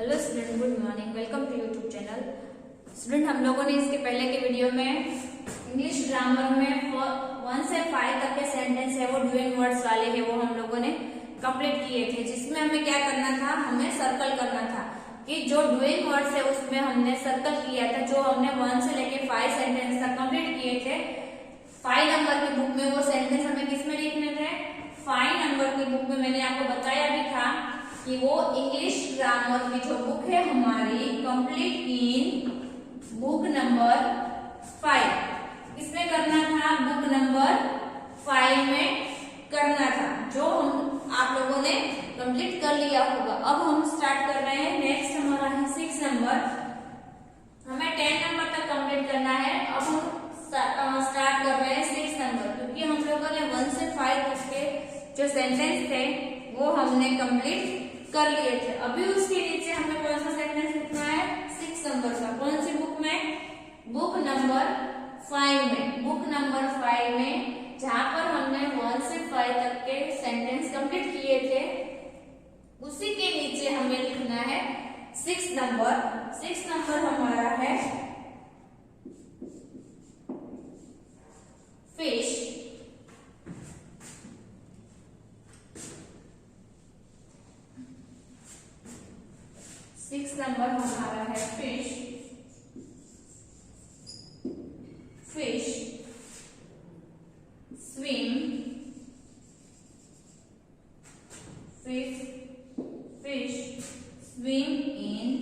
Hello student, good morning. Welcome to YouTube channel. Student, हम लोगों ने इसके पहले के वीडियो में इंग्लिश ग्रामर में 1 से 5 तक के सेंटेंस है वो डूइंग वर्ड्स वाले हैं, वो हम लोगों ने कंप्लीट किए थे, जिसमें हमें क्या करना था, हमें सर्कल करना था कि जो डूइंग वर्ड्स है उसमें हमने सर्कल किया था। जो हमने 1 से लेके 5 सेंटेंस तक कंप्लीट किए थे 5 नंबर की बुक में, वो सेंटेंस हमें किसमें लिखने थे, 5 नंबर की बुक में। मैंने आपको बताया भी था कि वो इंग्लिश ग्रामर की जो बुक है हमारी, कंप्लीट इन बुक नंबर 5, इसमें करना था, बुक नंबर 5 में करना था, जो हम आप लोगों ने कंप्लीट कर लिया होगा। अब हम स्टार्ट कर रहे हैं। नेक्स्ट हमारा है 6 नंबर। हमें 10 नंबर तक कंप्लीट करना है। अब हम स्टार्ट कर रहे हैं 6 नंबर, क्योंकि हम लोगों ने 1 से 5 तक के जो सेंटेंस थे वो हमने कंप्लीट कर लिए थे। अभी उसके नीचे हमें कौन सा सेंटेंस लिखना है, 6 नंबर का। कौन सी बुक में, बुक नंबर 5 में। बुक नंबर 5 में जहां पर हमने 1 से 5 तक के सेंटेंस कंप्लीट किए थे, उसी के नीचे हमें लिखना है 6 नंबर। 6 नंबर हमारा है फिश। सिक्स नंबर हमारा है fish. Fish swim. Fish swim in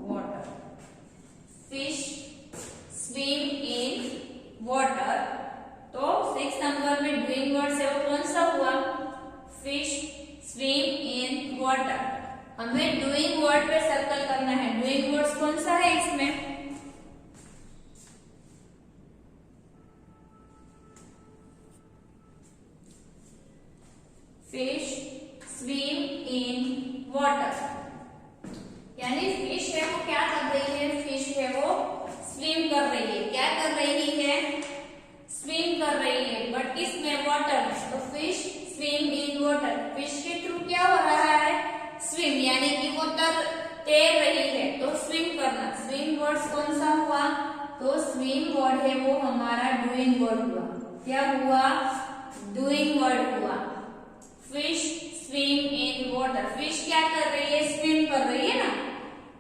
water. Fish swim in water. तो 6 नंबर में डूइंग वर्ड है वो कौन सा हुआ, फिश स्विम इन वाटर। हमें डूइंग वर्ड पे सर्कल करना है। डूइंग वर्ड्स कौन सा है इसमें, फिश स्विम इन वाटर, यानी फिश है वो क्या कर रही है, फिश है वो स्विम कर रही है। क्या कर रही है, स्विम कर रही है, बट किसमें, वाटर में। तो fish swim in water, fish के थ्रू क्या हो रहा है, स्विम, यानी कि वो तैर रही है, तो स्विम करना। स्विम वर्ड कौन सा हुआ, तो स्विम वर्ड है वो हमारा डूइंग वर्ड हुआ। क्या हुआ, डूइंग वर्ड हुआ। Fish swim in water, fish क्या कर रही है, स्विम कर रही है ना,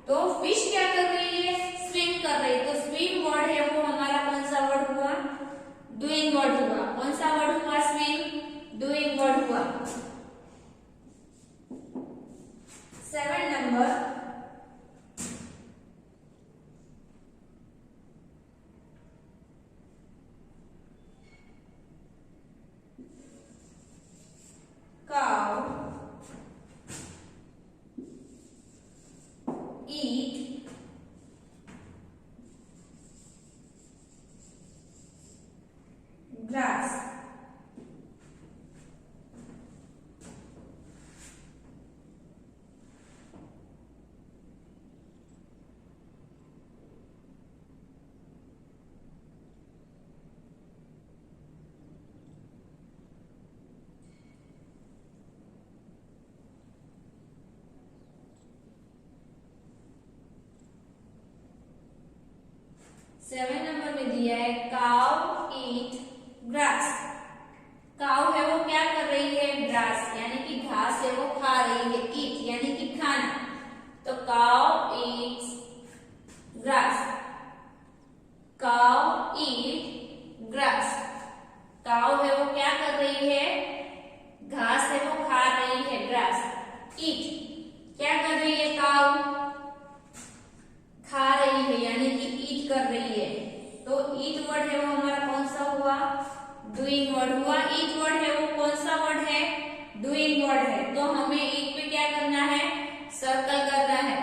तो फिश क्या कर रही है, स्विम कर रही है। तो स्विम वर्ड है वो हमारा कौन सा वर्ड हुआ, डूइंग वर्ड हुआ। कौन सा वर्ड हुआ, स्विम, डूइंग वर्ड हुआ। 7 number. cow eat grass। Seven number में दिया है काउ ईट ग्रास। काउ है वो क्या कर रही है, ग्रास, यानी कि घास है वो खा रही है। ईट यानी कि खाना, तो काउ ईट्स ग्रास। काउ ईट ग्रास। काउ है वो क्या कर रही है, घास है वो खा रही है, ग्रास। ईट क्या कर रही है, काउ खा रही है, यानी कि ईट कर रही है। तो ईट वर्ड है वो हमारा कौन सा हुआ, डूइंग वर्ड हुआ। ईट वर्ड है वो कौन सा वर्ड है, डूइंग वर्ड है। तो हमें ईट पे क्या करना है, सर्कल करना है।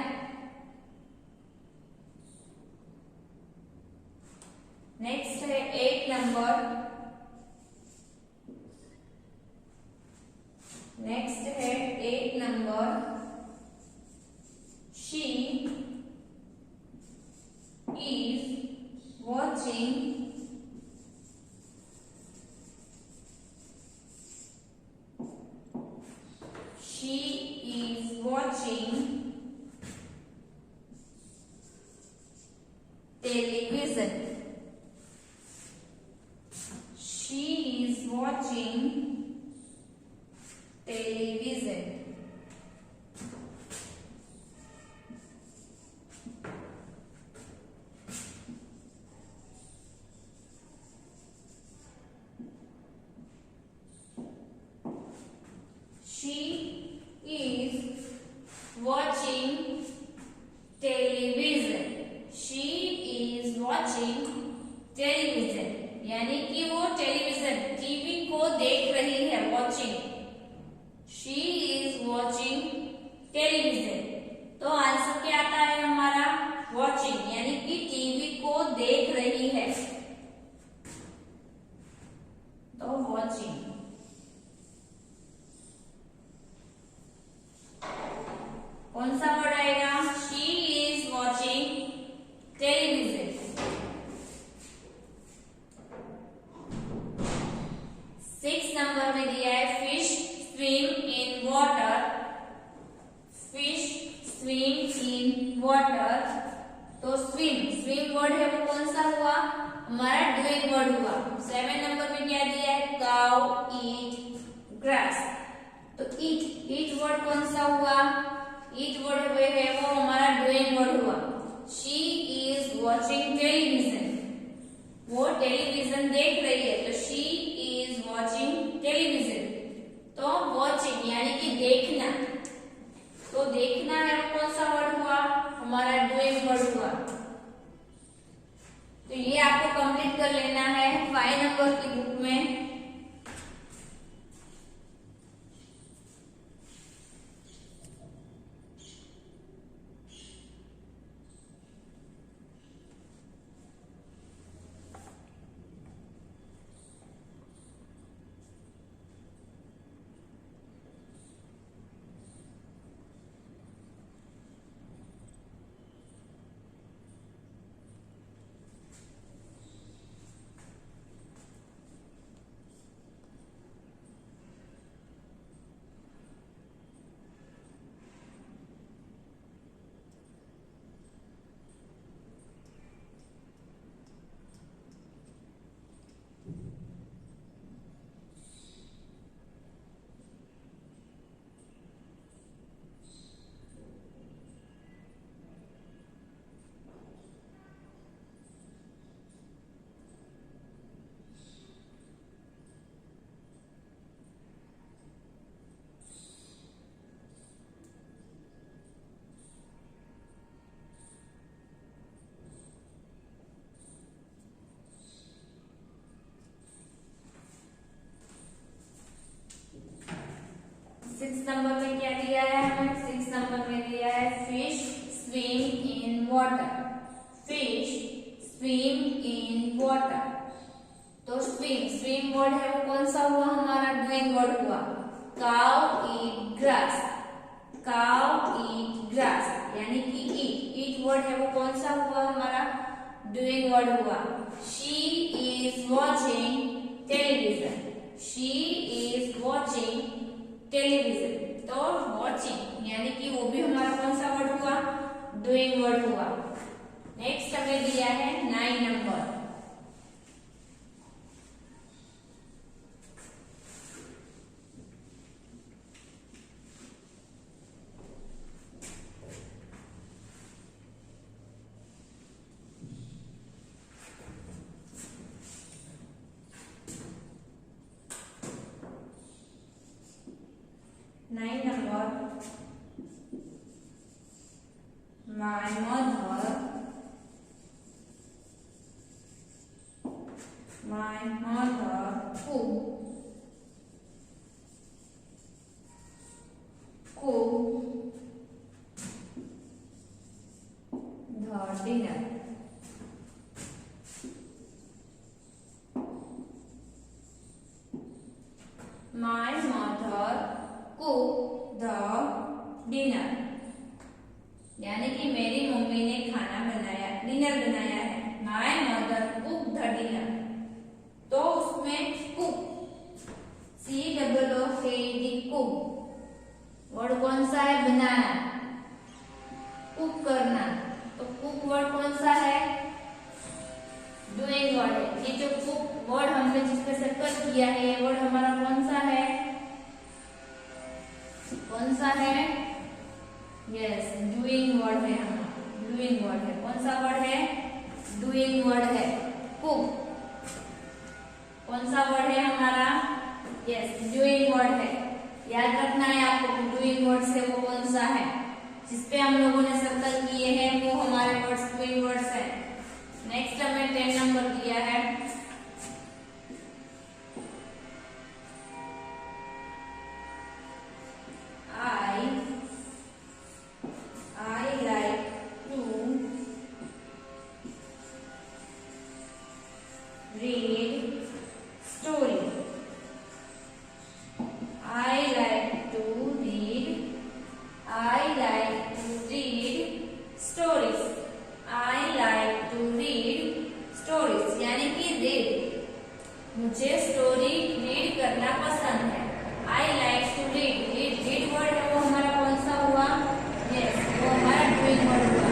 नेक्स्ट है 8 नंबर। नेक्स्ट है 8 number. She is watching watching television. She is watching television. She is watching television. She is watching television. यानी कि वो टेलीविजन टीवी को देख रही है. Watching. She is watching television. तो आंसर क्या आता है हमारा? वॉचिंग, यानी कि टीवी को देख रही है. तो वॉचिंग. कौन सा वर्ड आएगा? She is watching television. 6 number में दिया है fish swim in water. Fish swim in water. तो swim वर्ड है वो कौन सा हुआ? हमारा doing वर्ड हुआ. 7 नंबर में क्या दिया है? cow eat grass. तो eat वर्ड कौन सा हुआ? eat वर्ड है वो हमारा doing वर्ड हुआ. she is watching television. वो टेलीविजन देख रही है. तो she is watching television. तो watching यानी कि देखना. तो देखना है वो कौन सा वर्ड हुआ? हमारा doing वर्ड हुआ. तो ये आपको कंप्लीट कर लेना है 5 नंबर की बुक में. सिक्स नंबर में क्या दिया है हमें? 6 नंबर में दिया है fish swim in water. Fish swim in water. तो स्विम वर्ड है वो कौन सा हुआ? हमारा डूइंग वर्ड हुआ. काउ ईट ग्रास. काउ ईट ग्रास यानी कि ईट वर्ड है वो कौन सा हुआ? हमारा डूइंग वर्ड हुआ. She is watching television. She is watching television. तो वॉचिंग यानी कि वो भी हमारा कौन सा वर्ड हुआ? डूइंग वर्ड हुआ. नेक्स्ट हमें दिया है 9 number. My mother cooked the dinner. My mother cooked the dinner. यानी कि मेरी मम्मी ने खाना बनाया, डिनर बनाया है. My mother cooked the dinner. तो उसमें cook COOKED cook वर्ड कौन सा है? बनाना. है। ये जो वर्ड हमने जिस पे सर्कल किया है, ये वर्ड हमारा कौन सा है? कौन सा है? यस, डूइंग वर्ड है हमारा, डूइंग वर्ड है। कौन सा वर्ड है? डूइंग वर्ड है, कुक। कौन सा वर्ड है हमारा? यस, डूइंग वर्ड है। याद रखना है आपको कि डूइंग वर्ड से वो कौन सा है जिसपे हम लोगों ने सर्कल किए हैं, वो हमारे वर्ड्स डूइंग वर्ड्स है। नेक्स्ट हमें 10 नंबर दिया है। I like to read story. I like to read stories. I like to read stories, यानी कि रीड, मुझे स्टोरी रीड करना पसंद है। I like to read, read word है वो हमारा कौन सा हुआ? यस, वो हमारा डूइंग वर्ड हुआ।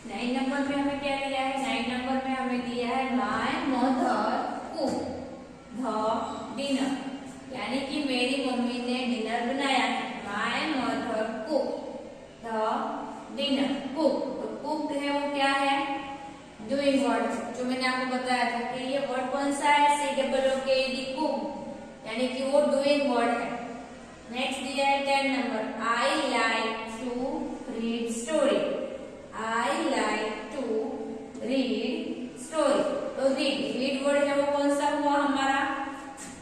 नाइन नंबर में हमें क्या दिया है? 9 नंबर में हमें दिया है my mother cook the dinner, यानी कि मेरी मम्मी ने डिनर बनाया है। My mother cook the dinner, cook, तो कुक है वो क्या है? डूइंग वर्ड, जो मैंने आपको बताया था कि ये वर्ड कौन सा है? COOKED, कुक, यानी कि वो डूइंग वर्ड है। नेक्स्ट दिया है 10 number, I like to read story. I like to read story, तो रीड वर्ड है वो कौन सा हुआ हमारा?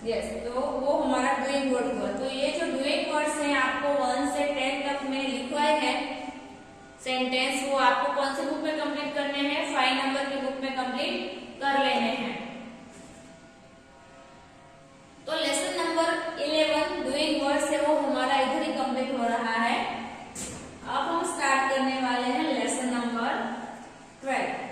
यस, तो वो हमारा डूइंग वर्ड हुआ। तो ये जो डूइंग वर्ड्स हैं आपको 1 से 10 तक में लिखवाए हैं सेंटेंस, वो आपको कौन से बुक में कंप्लीट करने हैं? 5 नंबर की बुक में कंप्लीट कर लेने हैं। तो लेसन नंबर 11 डूइंग वर्ड्स है वो हमारा इधर ही कंप्लीट हो रहा है। अब हम स्टार्ट करने वाले हैं lesson number 12।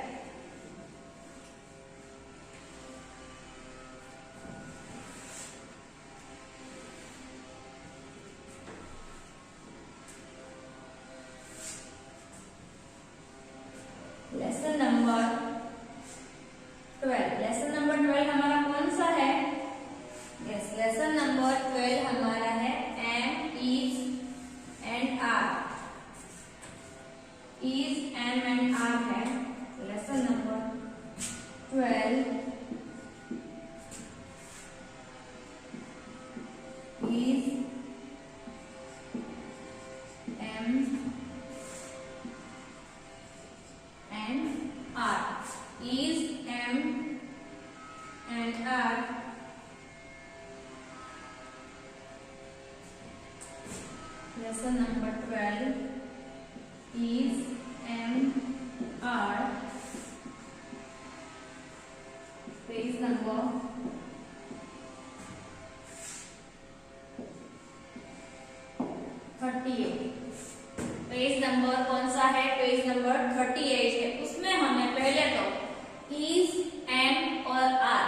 Lesson number 12, lesson number 12 हमारा कौन सा है? यस, लेसन नंबर 12 हमारा है am, is and M and R. Is, M and R. Lesson number 12. Is, M, R. Page number 38. Page number कौन सा है? पेज नंबर 38 है। उसमें हमें पहले तो इज, एम और आर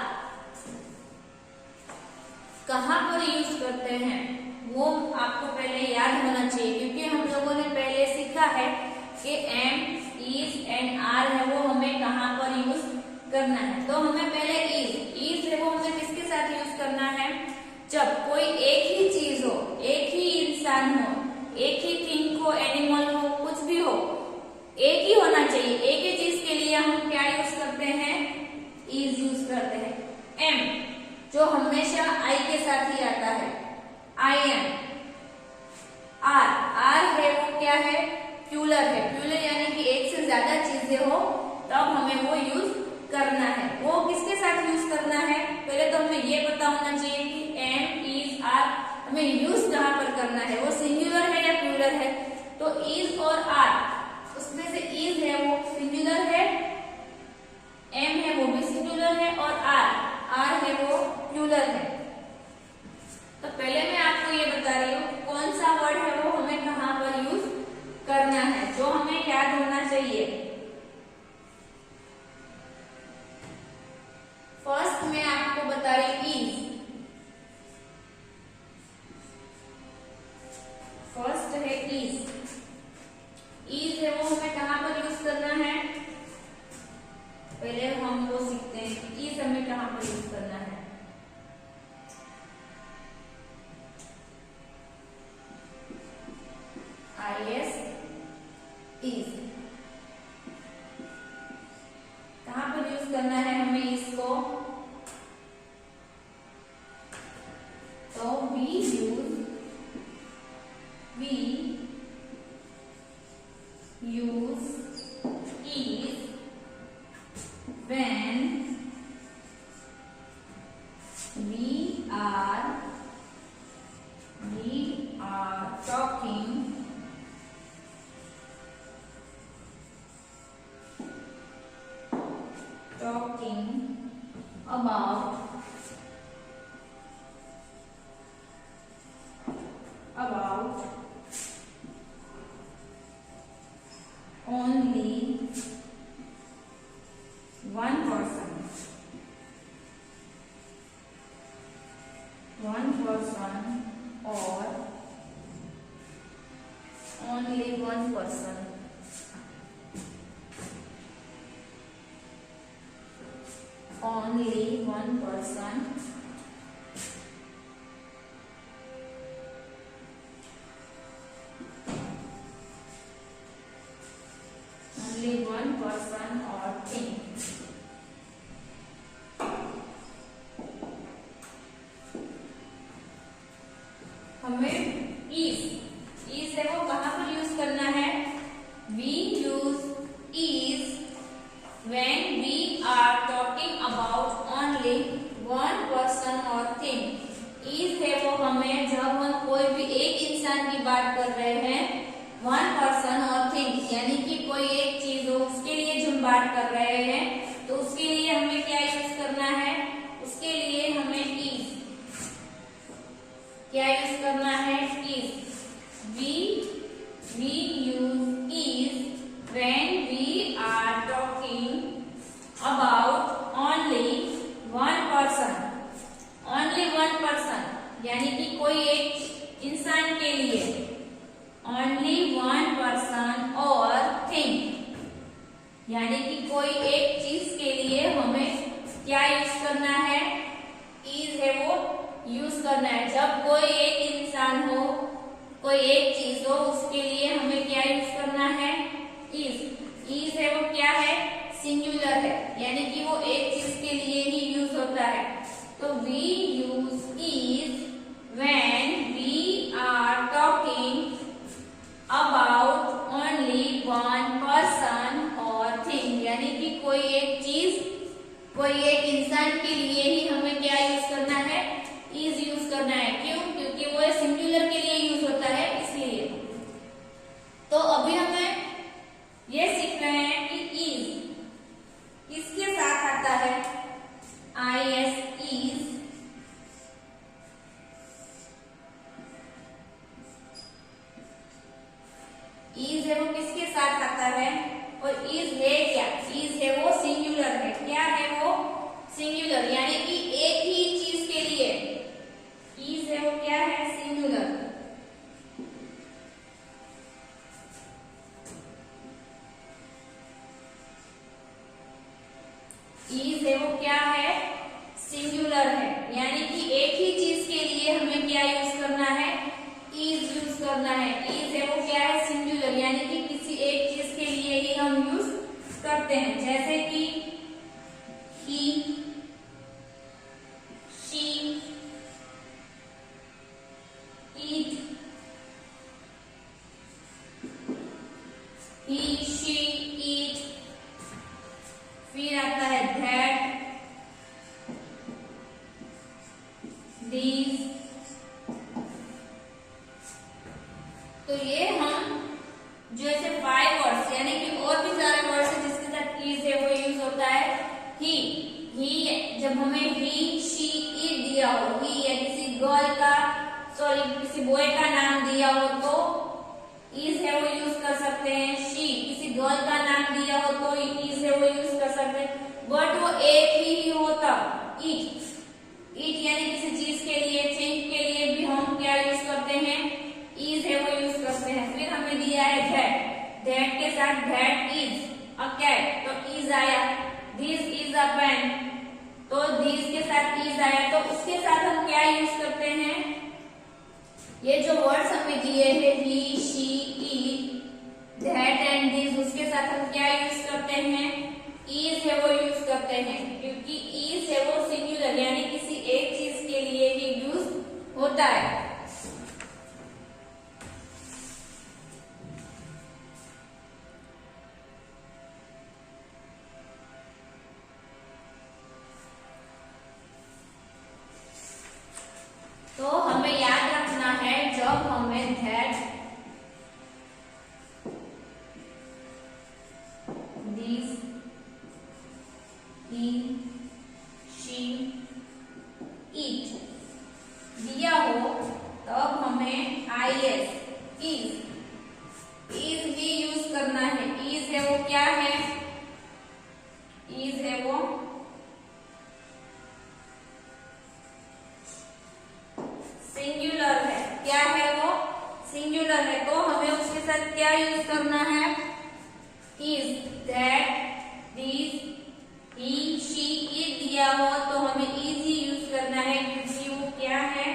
कहाँ पर यूज करते हैं वो आपको पहले याद होना चाहिए, क्योंकि हम लोगों ने पहले सीखा है कि एम, इज एंड आर है वो हमें कहाँ पर यूज करना है। तो हमें पहले इज है वो हमें किसके साथ यूज करना है? जब कोई एक ही चीज हो, एक ही इंसान हो, एक ही थिंग हो, एनिमल हो, कुछ भी हो, एक ही होना चाहिए। एक ही चीज के लिए हम क्या यूज करते हैं? इज यूज करते हैं। एम जो हमेशा आई के साथ ही आता है, आई एम। आर है वो क्या है? प्लूरल है। प्लूरल यानी कि एक से ज्यादा चीजें हो तब हमें वो यूज करना है। वो किसके साथ यूज करना है? पहले तो हमें ये पता होना चाहिए कि एम, इज, आर हमें यूज कहाँ पर करना है, वो सिंगुलर है या प्लूरल है। तो इज और आर, उसमें से इज है वो सिंगुलर है, एम है वो भी सिंगुलर है, और आर है वो प्लूरल है। तो पहले मैं आपको ये बता रही हूँ कौन सा वर्ड है वो हमें कहाँ पर यूज करना है, जो हमें याद होना चाहिए। फर्स्ट मैं आपको बता रही इज। फर्स्ट है इज। इज है वो हमें कहाँ पर यूज करना है? पहले हम वो सीखते हैं कि इज हमें कहाँ पर यूज करना है। IS इज कहाँ पर यूज करना है हमें इसको? तो we use is when we are talking about only one person or only one person. Only one person. Only one person or thing. हमें इज है वो कहाँ पर यूज करना है? We use is when we are talking about only one person or thing. is है वो हमें जब हम कोई भी एक इंसान की बात कर रहे हैं, one person और thing यानी कि कोई एक चीज हो उसके लिए जो हम बात कर रहे हैं, तो उसके लिए हमें क्या यूज करना है? उसके लिए हमें is क्या यूज करना है? is. We use is when we are talking about only one person. Only one person यानी कि कोई एक इंसान के लिए, only one person और thing यानी कि कोई एक चीज के लिए हमें क्या यूज करना है? is है वो यूज करना है। जब कोई एक इंसान हो, कोई एक चीज हो, उसके लिए हमें क्या यूज करना है? is है वो क्या है? सिंगुलर है यानी कि वो एक चीज के लिए ही यूज होता है। तो we use is when we are talking about आता है। और इज है क्या, इज है वो सिंगुलर है, क्या है वो सिंगुलर, यानी कि एक ही चीज के लिए इज है वो क्या है सिंगुलर। इज है वो क्या है सिंगुलर है, यानी कि एक ही चीज के लिए हमें क्या यूज करना है इज यूज करना है। इज है वो क्या है सिंगुलर, यानी कि किसी एक चीज के लिए ही हम यूज करते हैं, जैसे कि he, she, it, he, she, it, फिर आता है दैट, these। तो ये हम जो ऐसे 5 वर्ड्स यानी कि और भी सारे वर्ड्स है जिसके साथ इज है वो यूज होता है। ही जब हमें ही, शी, इट दिया हो, ही या किसी गर्ल का सॉरी किसी बॉय का नाम दिया हो तो इज है वो यूज कर सकते हैं। शी किसी गर्ल का नाम दिया हो तो इज है वो यूज कर सकते हैं, बट वो एक ही होता। इट यानी किसी चीज के लिए थिंग के लिए भी हम क्या यूज करते हैं इज है वो यूज करते हैं। फिर हमें दिया है दैट के साथ दैट इज अ कैट तो इज आया। दिस इज अ पेन तो दिस के साथ इज आया, तो उसके साथ हम क्या यूज करते हैं, ये जो वर्ड्स हमें दिए हैं he, she, it, that and this, उसके साथ हम क्या यूज करते हैं इज है वो यूज करते हैं, क्योंकि इज है वो सिंगुलर यानी किसी एक चीज के लिए ही यूज होता है। तो हमें याद रखना है जब हमें that, this, he, she, it दिया हो तब हमें IS इज ही यूज करना है। इज है वो क्या है, इज है वो सिंगुलर है, क्या है वो सिंगुलर है, तो हमें उसके साथ क्या यूज करना है is. That, this, he, she, it दिया हो तो हमें इज ही यूज करना है, क्योंकि वो क्या है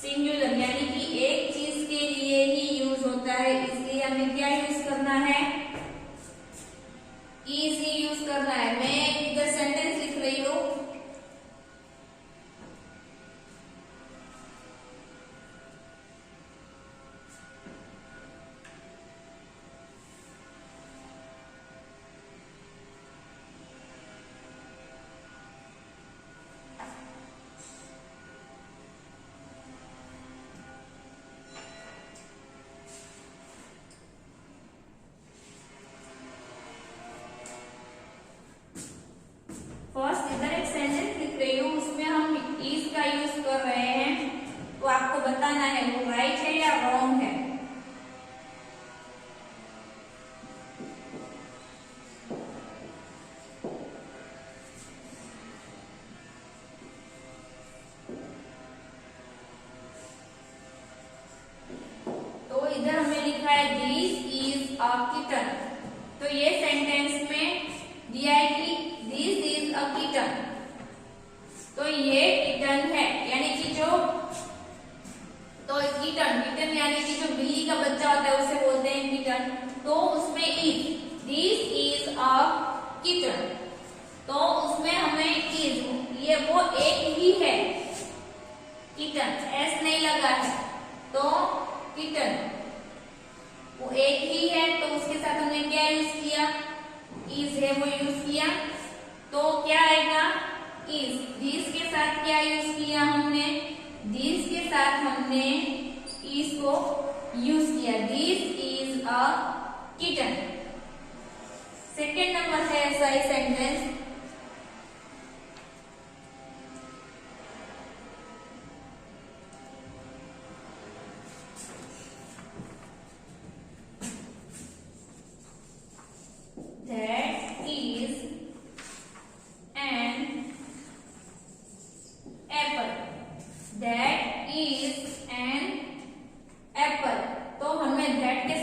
सिंगुलर यानी कि एक चीज के लिए ही यूज होता है, इसलिए हमें क्या यूज करना है इज ही यूज करना है। मैं इधर सेंटेंस लिख रही हूँ, फर्स्ट इधर एक सेंटेंस लिख रही हूँ उसमें हम इज का यूज कर रहे हैं, तो आपको बताना है वो राइट है या रॉन्ग है। तो इधर हमें लिखा है दिस इज अ किटन, तो ये सेंटेंस में दिया है कि दिस इज अ किटन, तो ये किटन है यानी कि जो तो किटन यानी कि जो बिल्ली का बच्चा होता है उसे बोलते हैं किटन, तो उसमें is, this is a kitten, तो उसमें हमें इज ये वो एक ही है किटन, एस नहीं लगा है तो किटन वो एक ही है, तो उसके साथ हमने क्या यूज किया इज है वो यूज किया, तो क्या आएगा इज। दिस के साथ क्या यूज किया हमने, दिस के साथ हमने इज को यूज किया, this is a kitten. Second number है ऐसा ही सेंटेंस,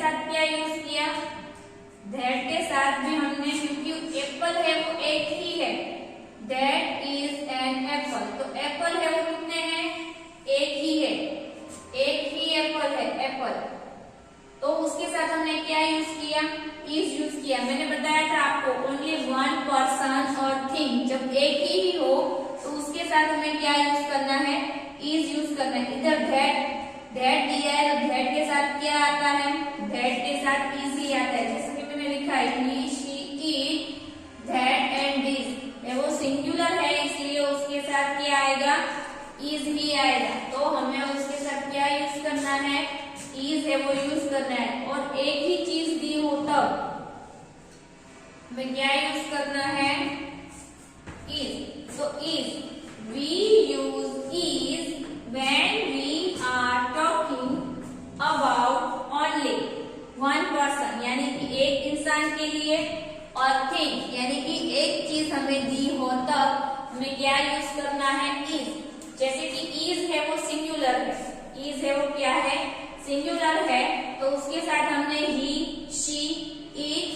साथ क्या यूज किया, दैट के साथ भी हमने, क्योंकि एप्पल है वो एक ही है, दैट इज एन एप्पल, तो एप्पल है वो कितने हैं, एक ही है, एक ही एप्पल है, एप्पल, तो उसके साथ हमने क्या यूज किया, इज यूज किया। मैंने बताया था आपको ओनली वन पर्सन और थिंग, जब एक ही हो तो उसके साथ हमें क्या यूज करना है, इज यूज करना है। इधर दैट दिया है तो दैट के साथ क्या आता है, दैट के साथ इज ही आता है, जैसे कि मैंने लिखा है he, she, it, that and this, वो सिंगुलर है इसलिए उसके साथ क्या आएगा, इज ही आएगा, तो हमें उसके साथ क्या यूज करना है, इज है वो यूज करना है। और एक ही चीज दी हो तब हमें क्या यूज करना है, इज, तो is, we use is when we are talking about only one person, यानी कि एक इंसान के लिए, और थिंग यानी कि एक चीज हमें दी हो तब हमें क्या यूज करना है, इज। जैसे कि इज है वो सिंगुलर है, इज है वो क्या है, सिंगुलर है, तो उसके साथ हमने he, she, it,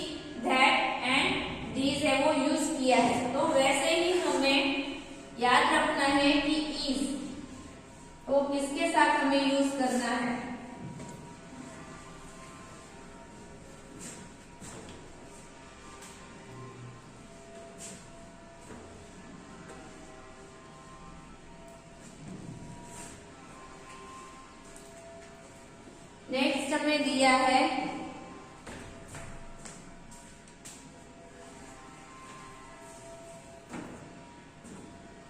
that and this है वो यूज किया है। तो वैसे ही हमें याद रखना है कि इज वो किसके साथ हमें यूज करना है, नेक्स्ट हमें दिया है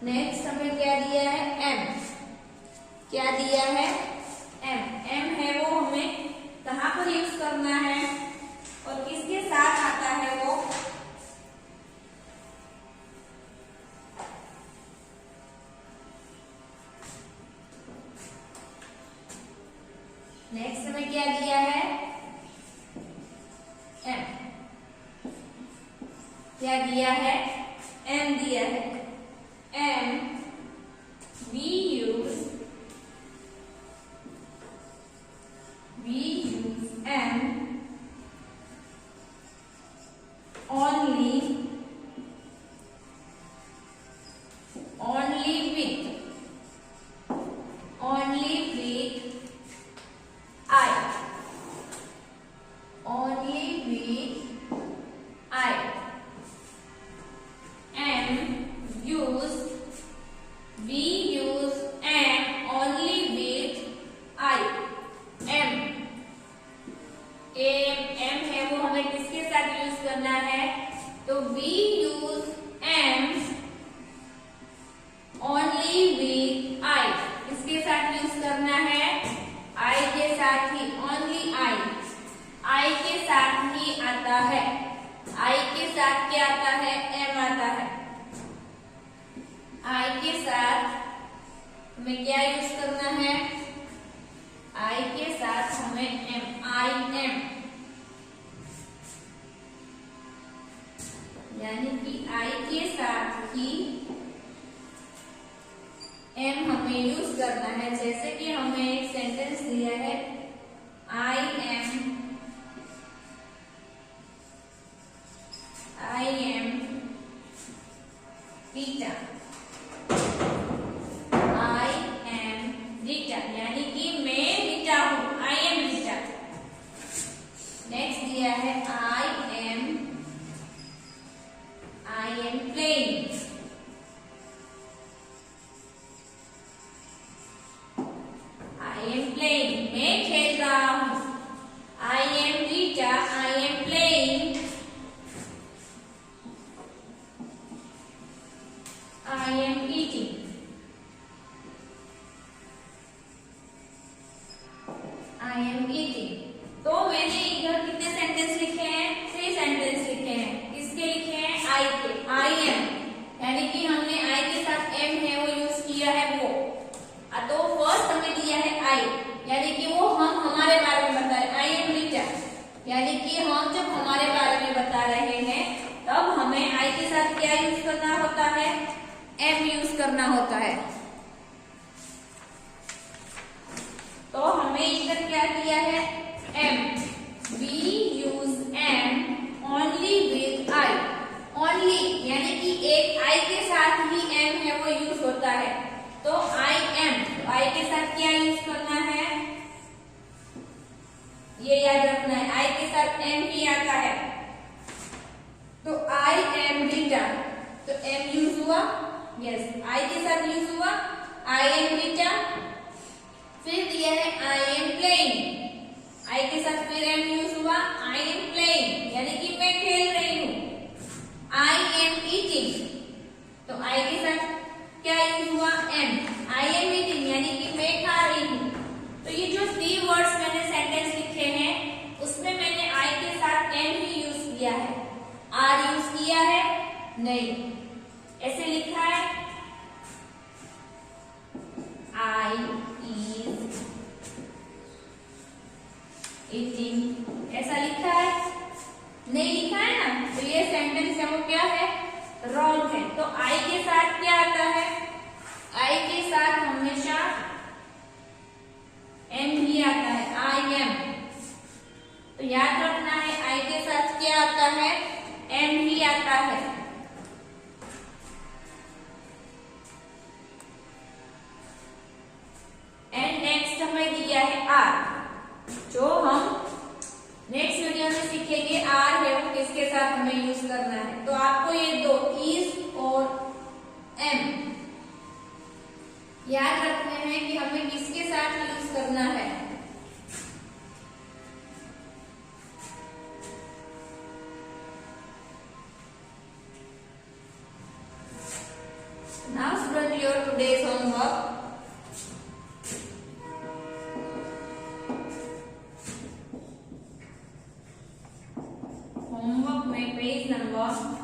नेक्स्ट हमें क्या दिया है, एम, क्या दिया है, एम, एम है वो हमें कहां पर यूज करना है और किसके साथ आता है वो, नेक्स्ट हमें क्या दिया है, एम, क्या दिया है, एम दिया है, am, we use am only with I, only with I, M use, we use M only with I, M, M है वो हमें किसके साथ यूज करना है, तो we use M only with I, किसके साथ यूज करना है, आई के साथ ही, ओनली आई के साथ ही आता है, आई के साथ क्या आता है, एम आता है, आई के साथ हमें क्या यूज करना है, आई के साथ हमें एम, आई एम, यानी कि आई के साथ ही एम हमें यूज करना है। जैसे कि हमें एक सेंटेंस दिया है, I am Rita, I am Rita, यानी कि मैं रीटा हूं, आई एम रीटा। नेक्स्ट दिया है आई एम प्लेइंग, मैं खेल रहा हूं, I am Rita, I am playing, I am eating, I am eating. तो मैंने इधर कितने सेंटेंस लिखे हैं, 3 सेंटेंस लिखे हैं। किसके लिखे हैं, आई के, आई एम, यानी कि हमने आई के साथ एम है वो यूज किया है वो। तो फर्स्ट हमें दिया है आई, यानी कि वो हम हमारे बारे में बता रहे, आई एम रीटा, यानी कि हम जब हमारे बारे में बता रहे हैं तब हमें आई के साथ क्या यूज करना होता है, एम यूज करना होता है। तो हमें इधर क्या दिया है, एम, के साथ क्या यूज करना है, ये याद रखना है। आई के साथ एम ही आता है, तो आई एम रीटा, तो एम यूज हुआ, यस आई के साथ यूज हुआ, आई एम रीटा। फिर दिया है आई एम प्लेइंग, आई के साथ फिर एम यूज हुआ, आई एम प्लेइंग यानी कि मैं खेल रही हूँ। आई एम ईटिंग, तो आई के साथ क्या यूज हुआ, एम, आई एम ईटिंग यानी कि मैं खा रही हूँ। तो ये जो 3 वर्ड्स मैंने सेंटेंस लिखे हैं उसमें मैंने आई के साथ एम ही यूज किया है, आर यूज किया है नहीं। ऐसे लिखा है आई इज ईटिंग, ऐसा लिखा है नहीं, लिखा है ना, तो ये सेंटेंस है वो क्या है, रॉन्ग है। तो आई के साथ क्या आता है, आई के साथ हमेशा एम ही आता है, आई एम। तो याद रखना है आई के साथ क्या आता है, एम ही आता है। एंड नेक्स्ट हमें दिया है आर, जो हम नेक्स्ट वीडियो में सीखेंगे। आर है वो किसके साथ हमें यूज करना है। तो आपको ये दो इज और एम याद रखने हैं कि हमें किसके साथ यूज करना है। Now student, your today's homework. Homework में page number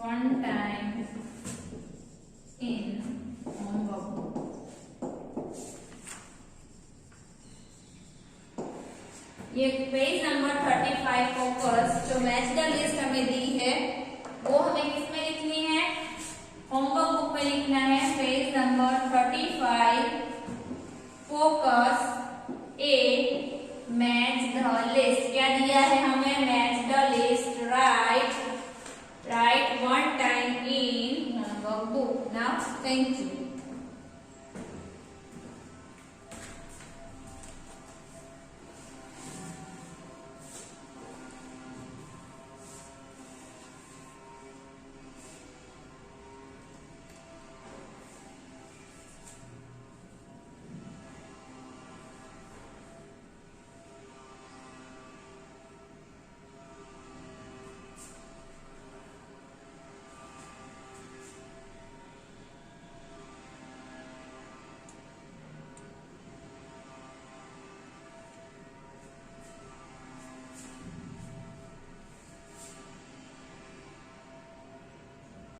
1 time in homework. ये पेज नंबर 35 फोकस जो मैच द लिस्ट हमें दी है वो हमें किसमें लिखनी है, होमवर्क बुक में लिखना है। Page number 35 focus A match the list. क्या दिया है हमें, match the list, right 1 time in homework book. Now thank you.